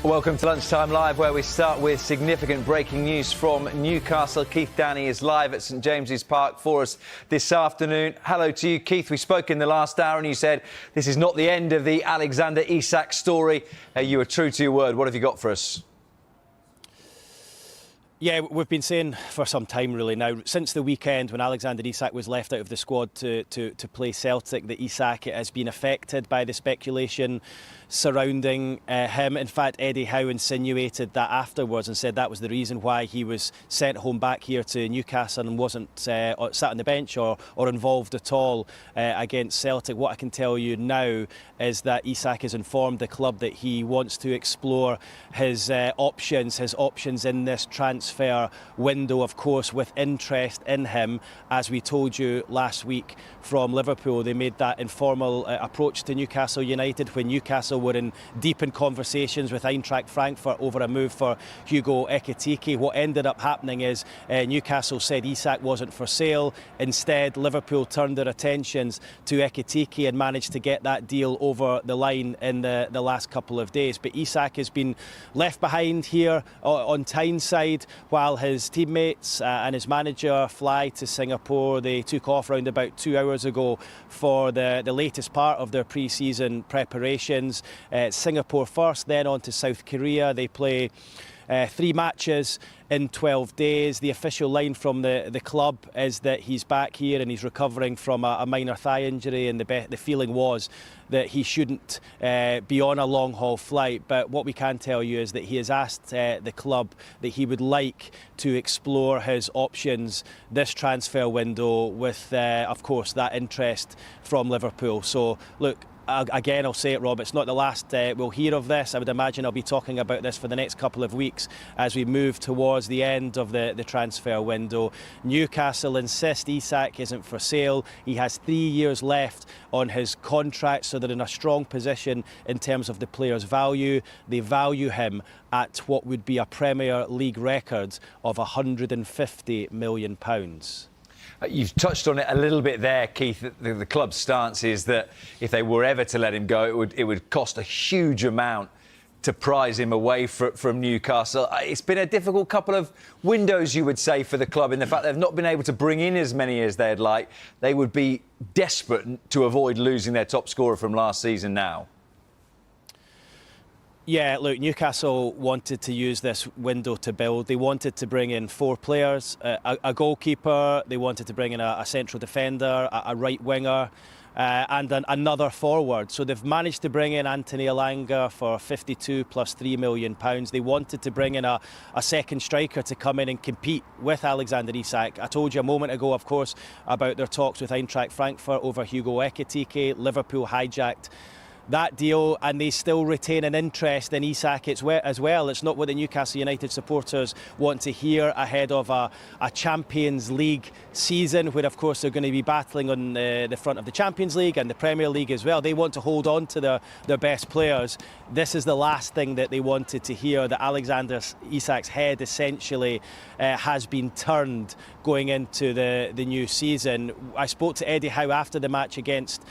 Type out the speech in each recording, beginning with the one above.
Welcome to Lunchtime Live, where we start with significant breaking news from Newcastle. Keith Danney is live at St James's Park for us this afternoon. Hello to you, Keith. We spoke in the last hour and you said this is not the end of the Alexander Isak story. You were true to your word. What have you got for us? Yeah, we've been saying for some time really now, since the weekend when Alexander Isak was left out of the squad to play Celtic, that Isak has been affected by the speculation surrounding him. In fact, Eddie Howe insinuated that afterwards and said that was the reason why he was sent home back here to Newcastle and wasn't sat on the bench or involved at all against Celtic. What I can tell you now is that Isak has informed the club that he wants to explore his options in this transfer window, of course, with interest in him. As we told you last week from Liverpool, they made that informal approach to Newcastle United when Newcastle were in deep in conversations with Eintracht Frankfurt over a move for Hugo Ekitike. What ended up happening is Newcastle said Isak wasn't for sale. Instead, Liverpool turned their attentions to Ekitike and managed to get that deal over the line in the last couple of days. But Isak has been left behind here on Tyneside while his teammates and his manager fly to Singapore. They took off around about 2 hours ago for the latest part of their pre-season preparations. Singapore first, then on to South Korea. They play 3 matches in 12 days. The official line from the club is that he's back here and he's recovering from a minor thigh injury, and the feeling was that he shouldn't be on a long-haul flight. But what we can tell you is that he has asked the club that he would like to explore his options this transfer window with, of course, that interest from Liverpool. So, look, again, I'll say it, Rob, it's not the last we'll hear of this. I would imagine I'll be talking about this for the next couple of weeks as we move towards the end of the transfer window. Newcastle insist Isak isn't for sale. He has 3 years left on his contract, so they're in a strong position in terms of the player's value. They value him at what would be a Premier League record of £150 million. You've touched on it a little bit there, Keith. The club's stance is that if they were ever to let him go, it would cost a huge amount to prize him away from Newcastle. It's been a difficult couple of windows, you would say, for the club, in the fact they've not been able to bring in as many as they'd like. They would be desperate to avoid losing their top scorer from last season now. Yeah, look, Newcastle wanted to use this window to build. They wanted to bring in 4 players, a goalkeeper, they wanted to bring in a central defender, a right winger, and another forward. So they've managed to bring in Anthony Elanga for 52 plus £3 million. They wanted to bring in a second striker to come in and compete with Alexander Isak. I told you a moment ago, of course, about their talks with Eintracht Frankfurt over Hugo Ekitike. Liverpool hijacked that deal, and they still retain an interest in Isak as well. It's not what the Newcastle United supporters want to hear ahead of a Champions League season, where of course they're going to be battling on the front of the Champions League and the Premier League as well. They want to hold on to their best players. This is the last thing that they wanted to hear, that Alexander Isak's head essentially has been turned going into the new season. I spoke to Eddie Howe after the match against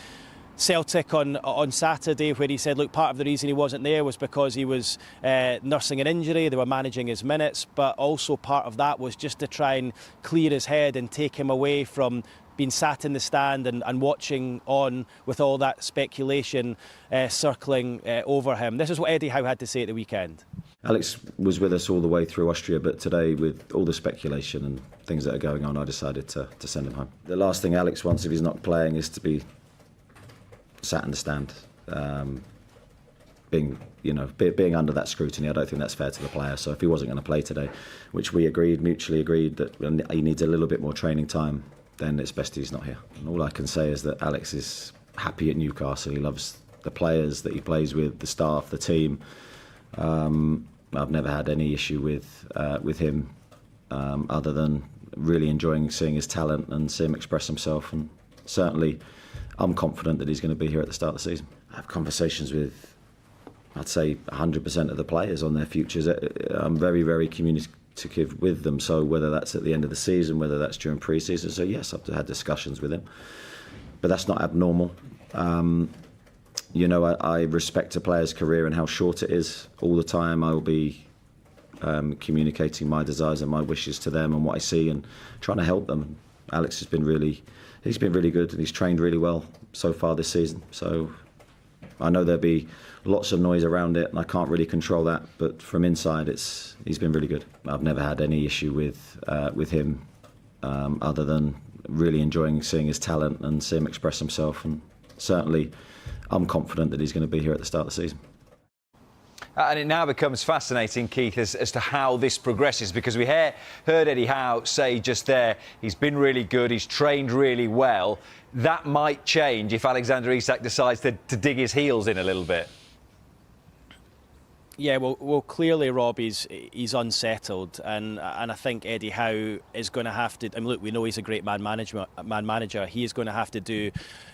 Celtic on Saturday, where he said, look, part of the reason he wasn't there was because he was nursing an injury. They were managing his minutes, but also part of that was just to try and clear his head and take him away from being sat in the stand and watching on with all that speculation circling over him. This is what Eddie Howe had to say at the weekend. Alex was with us all the way through Austria, but today, with all the speculation and things that are going on, I decided to send him home. The last thing Alex wants if he's not playing is to be sat in the stand, being under that scrutiny. I don't think that's fair to the player. So if he wasn't going to play today, which we mutually agreed that he needs a little bit more training time, then it's best he's not here. And all I can say is that Alex is happy at Newcastle. He loves the players that he plays with, the staff, the team. I've never had any issue with him, other than really enjoying seeing his talent and seeing him express himself. And certainly, I'm confident that he's going to be here at the start of the season. I have conversations with, I'd say, 100% of the players on their futures. I'm very, very communicative with them. So whether that's at the end of the season, whether that's during pre-season, so yes, I've had discussions with him. But that's not abnormal. you know, I respect a player's career and how short it is. All the time I will be communicating my desires and my wishes to them and what I see and trying to help them. Alex has been really good and he's trained really well so far this season. So I know there'll be lots of noise around it and I can't really control that, but from inside he's been really good. I've never had any issue with him other than really enjoying seeing his talent and seeing him express himself, and certainly I'm confident that he's going to be here at the start of the season. And it now becomes fascinating, Keith, as to how this progresses, because we heard Eddie Howe say just there he's been really good, he's trained really well. That might change if Alexander Isak decides to dig his heels in a little bit. Yeah, well, clearly, Rob, he's unsettled, and I think Eddie Howe is going to have to. I mean, look, we know he's a great man manager. He is going to have to do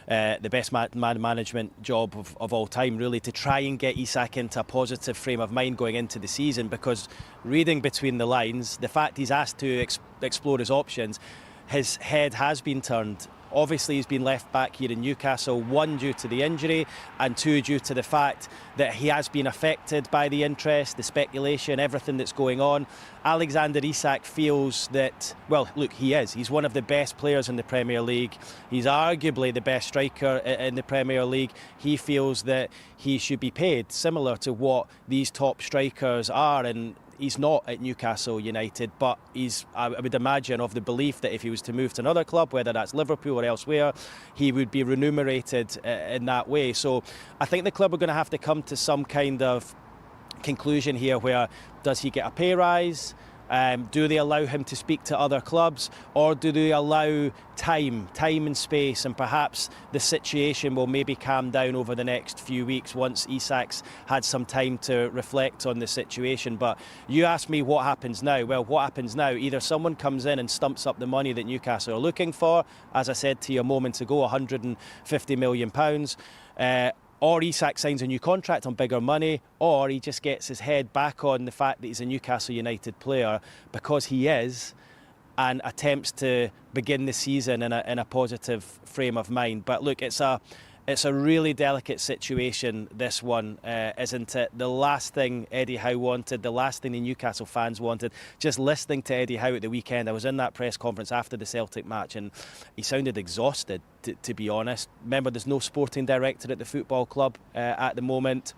the best man management job of all time, really, to try and get Isak into a positive frame of mind going into the season. Because reading between the lines, the fact he's asked to explore his options, his head has been turned. Obviously, he's been left back here in Newcastle, one, due to the injury, and two, due to the fact that he has been affected by the interest, the speculation, everything that's going on. Alexander Isak feels that, well, look, he is. He's one of the best players in the Premier League. He's arguably the best striker in the Premier League. He feels that he should be paid similar to what these top strikers are, and he's not at Newcastle United, but he's, I would imagine, of the belief that if he was to move to another club, whether that's Liverpool or elsewhere, he would be remunerated in that way. So I think the club are going to have to come to some kind of conclusion here where, does he get a pay rise? Do they allow him to speak to other clubs, or do they allow time and space, and perhaps the situation will maybe calm down over the next few weeks once Isak's had some time to reflect on the situation? But you asked me what happens now. Well, what happens now? Either someone comes in and stumps up the money that Newcastle are looking for, as I said to you a moment ago, £150 million, or Isak signs a new contract on bigger money, or he just gets his head back on the fact that he's a Newcastle United player, because he is, and attempts to begin the season in a positive frame of mind. But look, it's a really delicate situation, this one, isn't it? The last thing Eddie Howe wanted, the last thing the Newcastle fans wanted, just listening to Eddie Howe at the weekend, I was in that press conference after the Celtic match and he sounded exhausted, to be honest. Remember, there's no sporting director at the football club at the moment.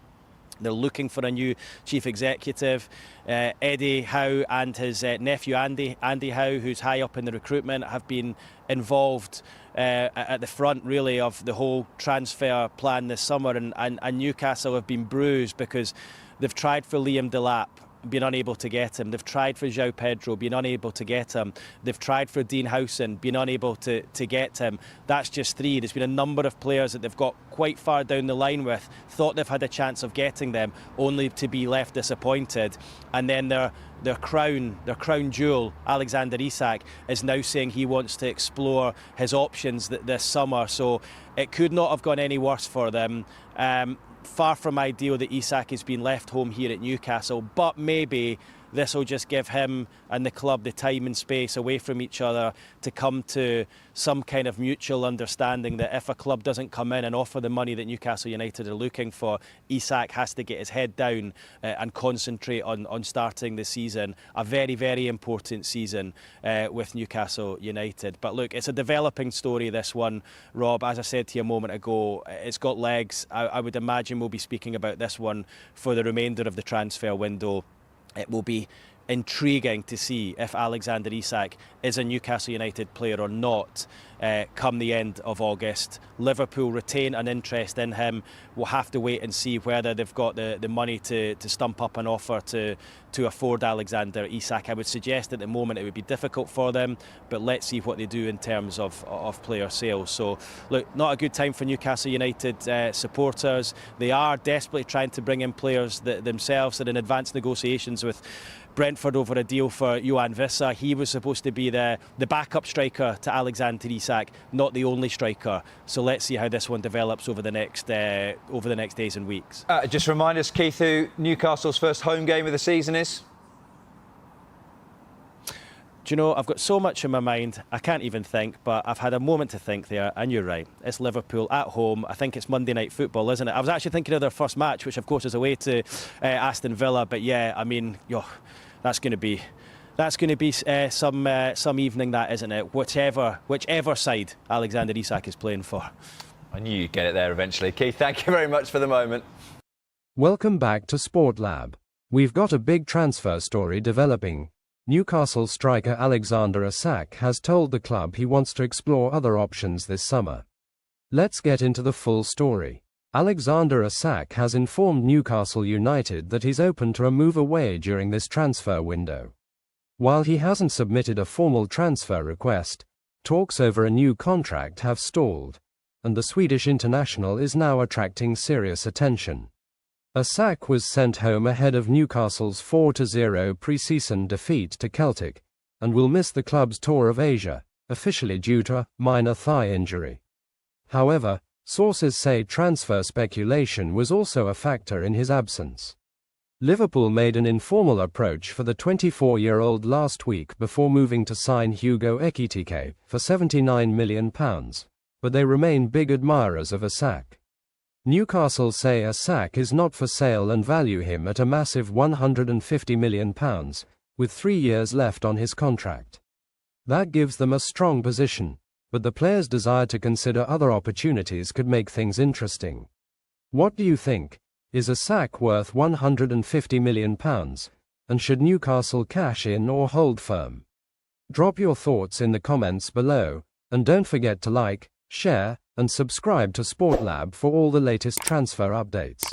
They're looking for a new chief executive. Eddie Howe and his nephew Andy Howe, who's high up in the recruitment, have been involved at the front, really, of the whole transfer plan this summer. And Newcastle have been bruised because they've tried for Liam Delap, been unable to get him. They've tried for João Pedro, been unable to get him. They've tried for Dean Howson, been unable to get him. That's just three. There's been a number of players that they've got quite far down the line with, thought they've had a chance of getting them, only to be left disappointed. And then their crown jewel, Alexander Isak, is now saying he wants to explore his options this summer. So it could not have gone any worse for them. Far from ideal that Isak has been left home here at Newcastle, but maybe this will just give him and the club the time and space away from each other to come to some kind of mutual understanding that if a club doesn't come in and offer the money that Newcastle United are looking for, Isak has to get his head down and concentrate on starting the season, a very, very important season with Newcastle United. But look, it's a developing story, this one, Rob. As I said to you a moment ago, it's got legs. I would imagine we'll be speaking about this one for the remainder of the transfer window. It will be intriguing to see if Alexander Isak is a Newcastle United player or not come the end of August. Liverpool retain an interest in him. We'll have to wait and see whether they've got the money to stump up an offer to afford Alexander Isak. I would suggest at the moment it would be difficult for them, but let's see what they do in terms of player sales. So look, not a good time for Newcastle United supporters. They are desperately trying to bring in players themselves. They're in advanced negotiations with Brentford over a deal for Johan Vissa. He was supposed to be the backup striker to Alexander Isak, not the only striker. So let's see how this one develops over the next days and weeks. Just remind us, Keith, who Newcastle's first home game of the season is? Do you know, I've got so much in my mind, I can't even think, but I've had a moment to think there, and you're right. It's Liverpool at home. I think it's Monday Night Football, isn't it? I was actually thinking of their first match, which of course is away to Aston Villa, but yeah, I mean, that's going to be some evening, that, isn't it? Whichever side Alexander Isak is playing for. I knew you'd get it there eventually. Keith, thank you very much for the moment. Welcome back to Sport Lab. We've got a big transfer story developing. Newcastle striker Alexander Isak has told the club he wants to explore other options this summer. Let's get into the full story. Alexander Isak has informed Newcastle United that he's open to a move away during this transfer window. While he hasn't submitted a formal transfer request, talks over a new contract have stalled, and the Swedish international is now attracting serious attention. Isak was sent home ahead of Newcastle's 4-0 pre-season defeat to Celtic, and will miss the club's tour of Asia, officially due to a minor thigh injury. However, sources say transfer speculation was also a factor in his absence. Liverpool made an informal approach for the 24-year-old last week before moving to sign Hugo Ekitike for £79 million, but they remain big admirers of Isak. Newcastle say Isak is not for sale and value him at a massive £150 million, with 3 years left on his contract. That gives them a strong position, but the player's desire to consider other opportunities could make things interesting. What do you think? Is Isak worth £150 million, and should Newcastle cash in or hold firm? Drop your thoughts in the comments below, and don't forget to like, share, and subscribe to Sport Lab for all the latest transfer updates.